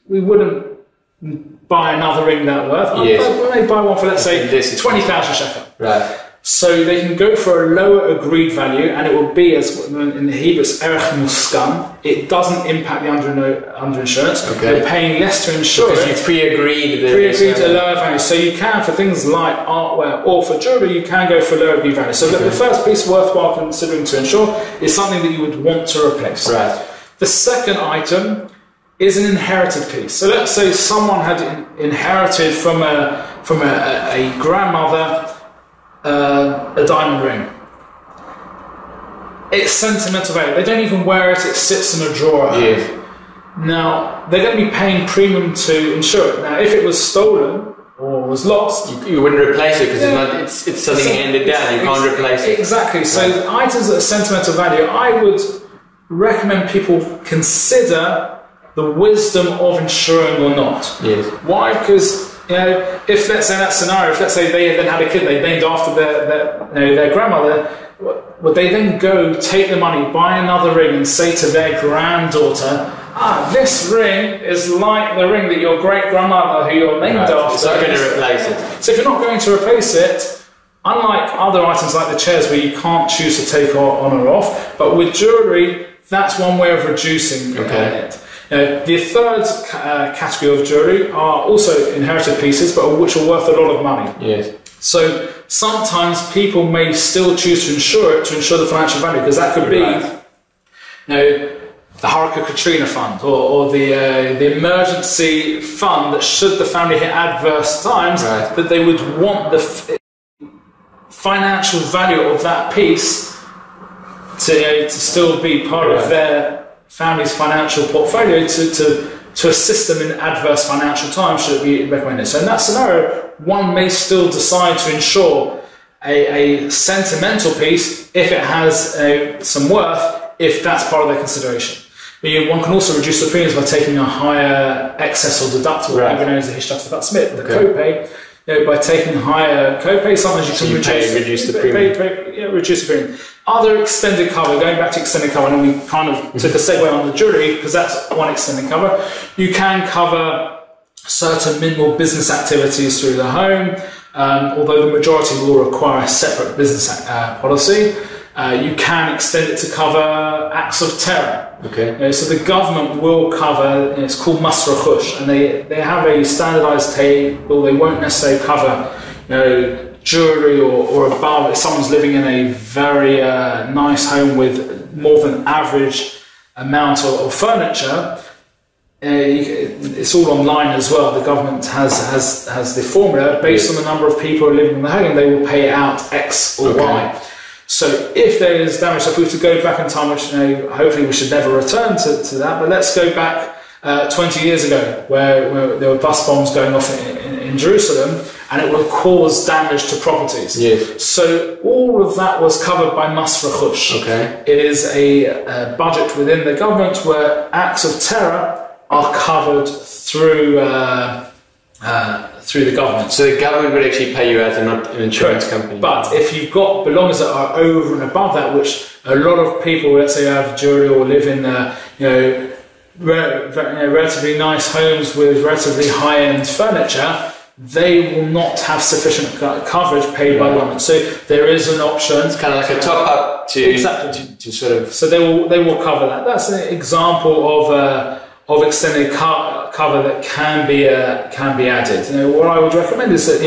we wouldn't buy another ring that worth. We may buy one for, let's say, 20,000 shekel. So they can go for a lower agreed value, and it will be, as in the Hebrew, it's erech muskam. It doesn't impact the under insurance. They're paying less to insure because it. You pre-agreed a lower value. So you can, for things like artware or for jewellery, you can go for lower agreed value. So the first piece worthwhile considering to insure is something that you would want to replace. The second item is an inherited piece. So let's say someone had inherited from a grandmother a diamond ring. It's sentimental value. They don't even wear it. It sits in a drawer. Now they're going to be paying premium to insure it. Now, if it was stolen or was lost, you wouldn't replace it because it's something handed down. You can't replace it. Exactly. So items that are sentimental value, I would recommend people consider the wisdom of insuring or not. Why? Because if let's say in that scenario, if let's say they then had a kid they named after their grandmother, would they then go take the money, buy another ring, and say to their granddaughter, this ring is like the ring that your great grandmother, who you're named after, so I'm going to replace it. So if you're not going to replace it, Unlike other items like the chairs where you can't choose to take on or off, but with jewellery, that's one way of reducing it. The third category of jewellery are also inherited pieces, but which are worth a lot of money. Yes. So sometimes people may still choose to insure it to ensure the financial value, because that could be, the Hurricane Katrina fund or the emergency fund that should the family hit adverse times, that they would want the financial value of that piece to still be part of their family's financial portfolio to assist them in adverse financial times should it be recommended. So in that scenario, one may still decide to insure a sentimental piece if it has some worth, if that's part of their consideration. But one can also reduce the premiums by taking a higher excess or deductible, even known as the Hitchcock-Smith, the copay. By taking higher copay, sometimes you can reduce the premium. Reduce the premium. Other extended cover, going back to extended cover, and we kind of took a segue on the jewellery because that's one extended cover. You can cover certain minimal business activities through the home, although the majority will require a separate business policy. You can extend it to cover acts of terror. So the government will cover, it's called Masrachush, and they have a standardised table. They won't necessarily cover jewellery or above. If someone's living in a very nice home with more than average amount of furniture, it's all online as well. The government has the formula based on the number of people living in the home. They will pay out X or Y. So if there is damage, so if we were to go back in time, which hopefully we should never return to that, but let's go back 20 years ago where there were bus bombs going off in Jerusalem, and it would cause damage to properties. So all of that was covered by Masrachush. It is a budget within the government where acts of terror are covered through the government. So the government would actually pay you as an insurance company. But if you've got belongings that are over and above that, which a lot of people, let's say, have jewellery or live in relatively nice homes with relatively high-end furniture, they will not have sufficient coverage paid by the government. So there is an option. It's kind of like a top-up to sort of... So they will cover that. That's an example of extended cover that can be added. What I would recommend is that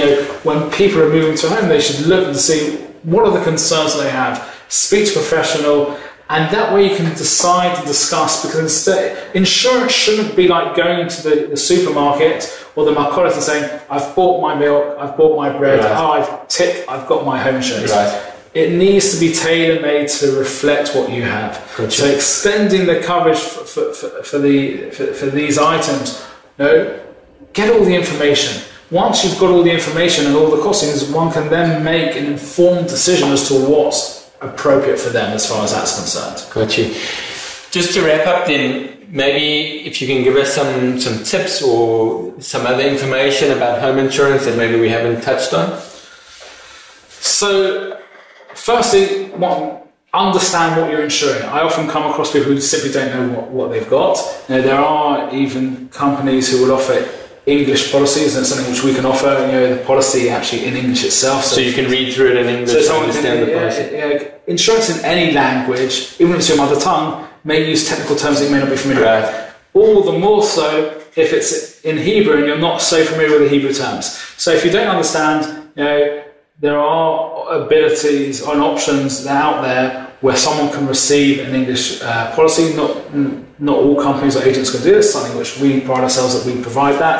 when people are moving to a home, they should look and see what are the concerns they have. Speak to a professional, and that way you can decide and discuss. Because insurance shouldn't be like going to the supermarket or the market and saying, "I've bought my milk, I've bought my bread, I've got my home insurance." It needs to be tailor-made to reflect what you have. So extending the coverage for these items, get all the information. Once you've got all the information and all the costings, one can then make an informed decision as to what's appropriate for them as far as that's concerned. Got you. Just to wrap up then, maybe if you can give us some tips or some other information about home insurance that maybe we haven't touched on. So, firstly, understand what you're insuring. I often come across people who simply don't know what they've got. There are even companies who will offer English policies, and something which we can offer, the policy actually in English itself. So you can read through it in English and understand the policy. Insurance in any language, even if it's your mother tongue, may use technical terms that you may not be familiar with. All the more so if it's in Hebrew and you're not so familiar with the Hebrew terms. So if you don't understand, there are abilities and options out there where someone can receive an English policy. Not all companies or agents can do this, something which we pride ourselves that we provide that.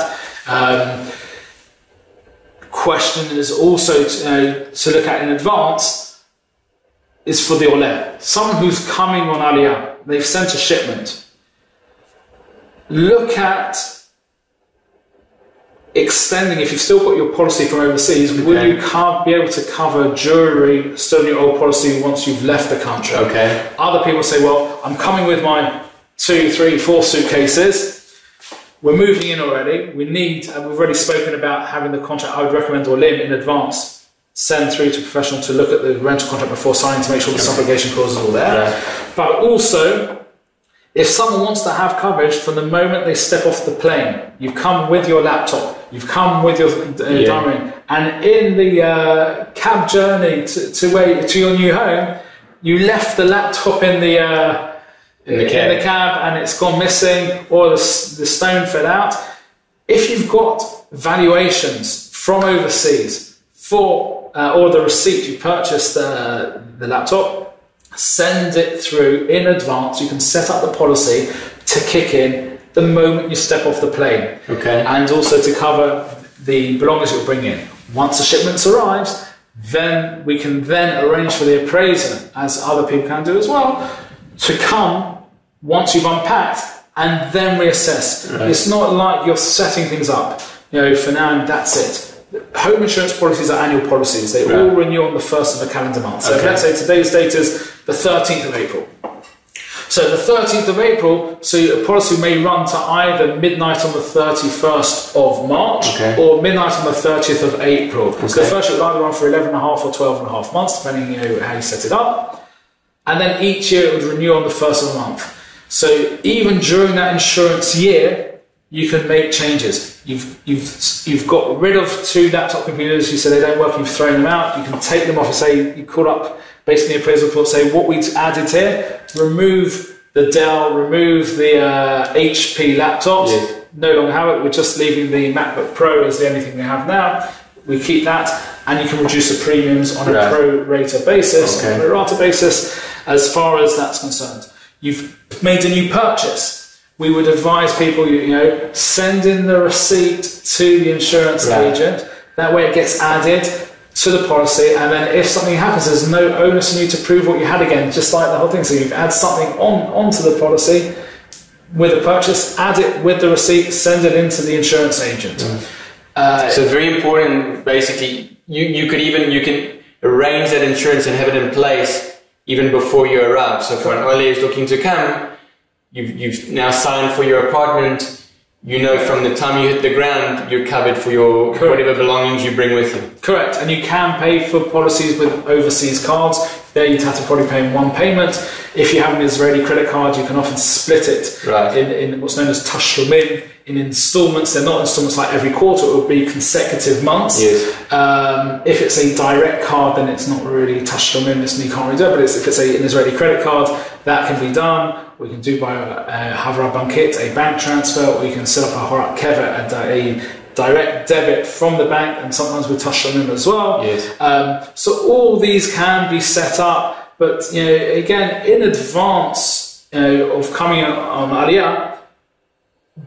Question is also to look at in advance is for the Olim. Someone who's coming on Aliyah, they've sent a shipment. Look at extending, if you've still got your policy from overseas, will you be able to cover jewellery still in your old policy once you've left the country? Other people say, well, I'm coming with my 2, 3, 4 suitcases. We're moving in already. We've already spoken about having the contract. I would recommend Olim in advance. Send through to a professional to look at the rental contract before signing to make sure the subrogation clause is all there. But also, If someone wants to have coverage from the moment they step off the plane, you've come with your laptop, you've come with your diary, and in the cab journey to your new home, you left the laptop in the cab and it's gone missing, or the stone fell out. If you've got valuations from overseas for or the receipt you purchased the laptop, send it through in advance. You can set up the policy to kick in the moment you step off the plane. Okay. And also to cover the belongings you'll bring in. Once the shipment arrives, then we can then arrange for the appraiser, as other people can do as well, to come once you've unpacked and then reassess. Right. It's not like you're setting things up, for now and that's it. Home insurance policies are annual policies. They all renew on the 1st of the calendar month. So let's say today's date is the 13th of April. So the 13th of April, so a policy may run to either midnight on the 31st of March or midnight on the 30th of April. So the first year will either run for 11.5 or 12.5 months, depending how you set it up. And then each year it would renew on the 1st of the month. So even during that insurance year, you can make changes. You've got rid of 2 laptop computers. You say they don't work. You've thrown them out. You can take them off and say you call up based on the appraisal report. Say what we added here. Remove the Dell. Remove the HP laptops. Yes. No longer have it. We're just leaving the MacBook Pro as the only thing we have now. We keep that, and you can reduce the premiums on a pro rata basis, on a pro rata basis, as far as that's concerned. You've made a new purchase. We would advise people, send in the receipt to the insurance agent. That way it gets added to the policy, and then if something happens, there's no onus on you to prove what you had again, just like the whole thing. So you add something onto the policy with a purchase, add it with the receipt, send it into the insurance agent. So very important, basically, you can arrange that insurance and have it in place even before you arrive. So for an Olim who's looking to come, you've now signed for your apartment. From the time you hit the ground, you're covered for your whatever belongings you bring with you. Correct. And you can pay for policies with overseas cards. There you'd have to probably pay in one payment. If you have an Israeli credit card, you can often split it in what's known as tashlumim, in installments. They're not installments like every quarter, it would be consecutive months. Yes. If it's a direct card, then it's not really tashlumim, you can't really do it. But if it's an Israeli credit card, that can be done. We can do by a Havra Bankit, a bank transfer, or you can set up a Horat Kever, a direct debit from the bank, and sometimes with tashlumim as well. Yes. So all these can be set up, but again, in advance of coming on Aliyah,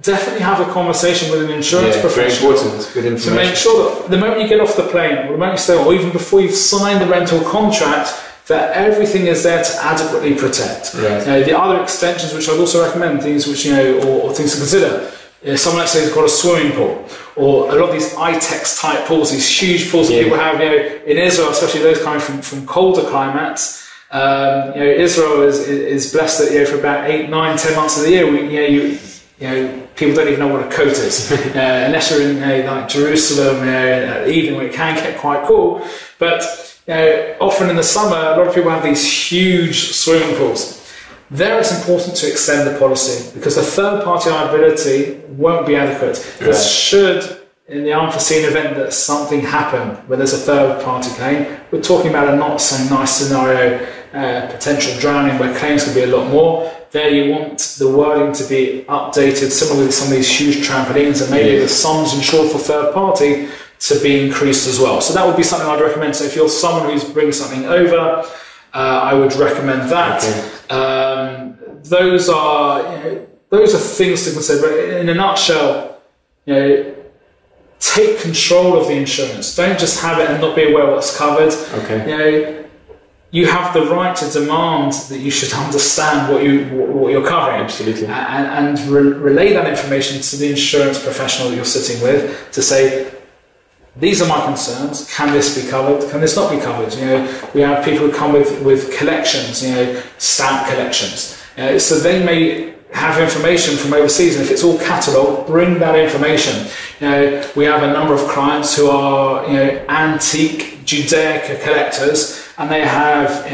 definitely have a conversation with an insurance professional. Very important. Good information. To make sure that the moment you get off the plane, or the moment you stay on, or even before you've signed the rental contract, that everything is there to adequately protect. The other extensions, which I'd also recommend, things which or things to consider. Someone, let's say, has got a swimming pool, or a lot of these ITEX type pools, these huge pools that people have, in Israel, especially those coming from colder climates. Israel is blessed that for about 8, 9, 10 months of the year, people don't even know what a coat is, unless you're in like Jerusalem, even where it can get quite cool. But often in the summer, a lot of people have these huge swimming pools. There it's important to extend the policy, because the third-party liability won't be adequate. This should, in the unforeseen event that something happened where there's a third-party claim, we're talking about a not so nice scenario, potential drowning, where claims could be a lot more. There you want the wording to be updated, similarly with some of these huge trampolines, and maybe the sums insured for third party to be increased as well. So that would be something I'd recommend. So if you're someone who's bringing something over, I would recommend that. Those are things to consider. But in a nutshell, take control of the insurance. Don't just have it and not be aware of what's covered. You have the right to demand that you should understand what you're covering. Absolutely. And relay that information to the insurance professional that you're sitting with to say, these are my concerns. Can this be covered? Can this not be covered? We have people who come with collections, stamp collections. So they may have information from overseas, and if it's all catalogued, bring that information. We have a number of clients who are antique Judaica collectors, and they have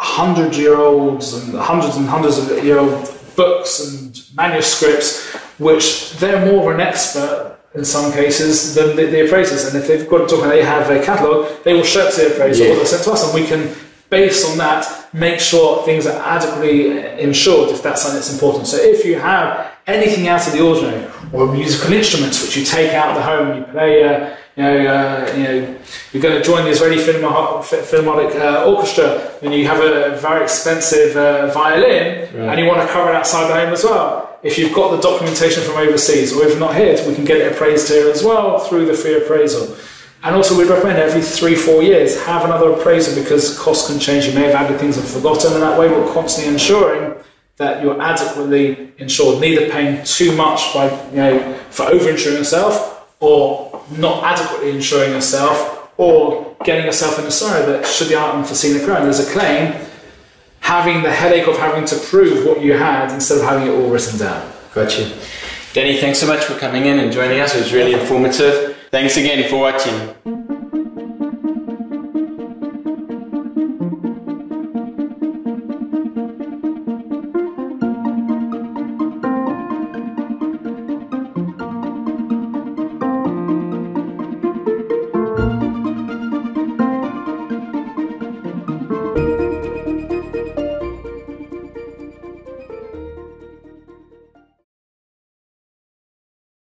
100-year-olds and hundreds of year old books and manuscripts, which they're more of an expert in some cases than the appraisers. And if they've got a document, they have a catalogue, they will show it to the appraiser or they'll send to us, and we can, based on that, make sure things are adequately insured if that's something that's important. So if you have anything out of the ordinary, or musical instruments which you take out of the home, you play, you're going to join the Israeli Philharmonic Orchestra, and you have a very expensive violin, and you want to cover it outside the home as well. If you've got the documentation from overseas, or if not here, we can get it appraised here as well through the free appraisal. And also we'd recommend every 3-4 years have another appraisal, because costs can change. You may have added things and forgotten, and that way we're constantly ensuring that you're adequately insured, neither paying too much by, for over-insuring yourself, or not adequately insuring yourself, or getting yourself in a scenario that, should the unforeseen occur and there's a claim, having the headache of having to prove what you had instead of having it all written down. Got you. Danny, thanks so much for coming in and joining us. It was really informative. Thanks again for watching.